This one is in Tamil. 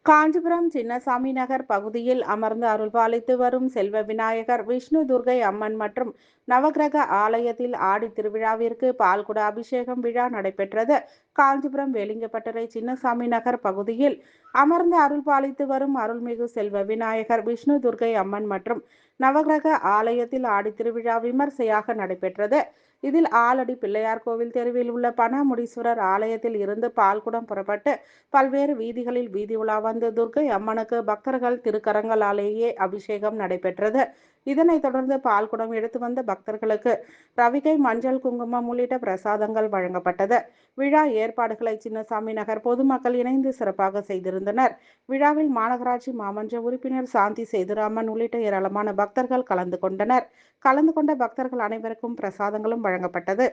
காஞ்சிபுரம் சின்னசாமி நகர் பகுதியில் அமர்ந்து அருள்பாலித்து வரும் செல்வ விநாயகர், விஷ்ணு துர்க்கை அம்மன் மற்றும் நவக்கிரக ஆலயத்தில் ஆடி திருவிழாவிற்கு பால்குட அபிஷேகம் விழா நடைபெற்றது. காஞ்சிபுரம் வேலிங்கப்பட்டறை சின்னசாமி நகர் பகுதியில் அமர்ந்து அருள்பாலித்து வரும் அருள்மிகு செல்வ விநாயகர், விஷ்ணு துர்க்கை அம்மன் மற்றும் நவக்கிரக ஆலயத்தில் ஆடி திருவிழா விமர்சையாக நடைபெற்றது. இதில் ஆலடி பிள்ளையார் கோவில் தெருவில் உள்ள பணமுடீஸ்வரர் ஆலயத்தில் இருந்து பால்குடம் புறப்பட்டு பல்வேறு வீதிகளில் வீதி உலா வந்து துர்க்கை அம்மனுக்கு பக்தர்கள் திருக்கரங்களாலேயே அபிஷேகம் நடைபெற்றது. இதனைத் தொடர்ந்து பால்குடம் எடுத்து வந்த பக்தர்களுக்கு ரவிகை, மஞ்சள், குங்குமம் உள்ளிட்ட பிரசாதங்கள் வழங்கப்பட்டது. விழா ஏற்பாடுகளை சின்னசாமி நகர் பொதுமக்கள் இணைந்து சிறப்பாக செய்திருந்தனர். விழாவில் மாநகராட்சி மாமன்ற உறுப்பினர் சாந்தி சேதுராமன் உள்ளிட்ட ஏராளமான பக்தர்கள் கலந்து கொண்டனர். கலந்து கொண்ட பக்தர்கள் அனைவருக்கும் பிரசாதங்களும் வழங்கப்பட்டது.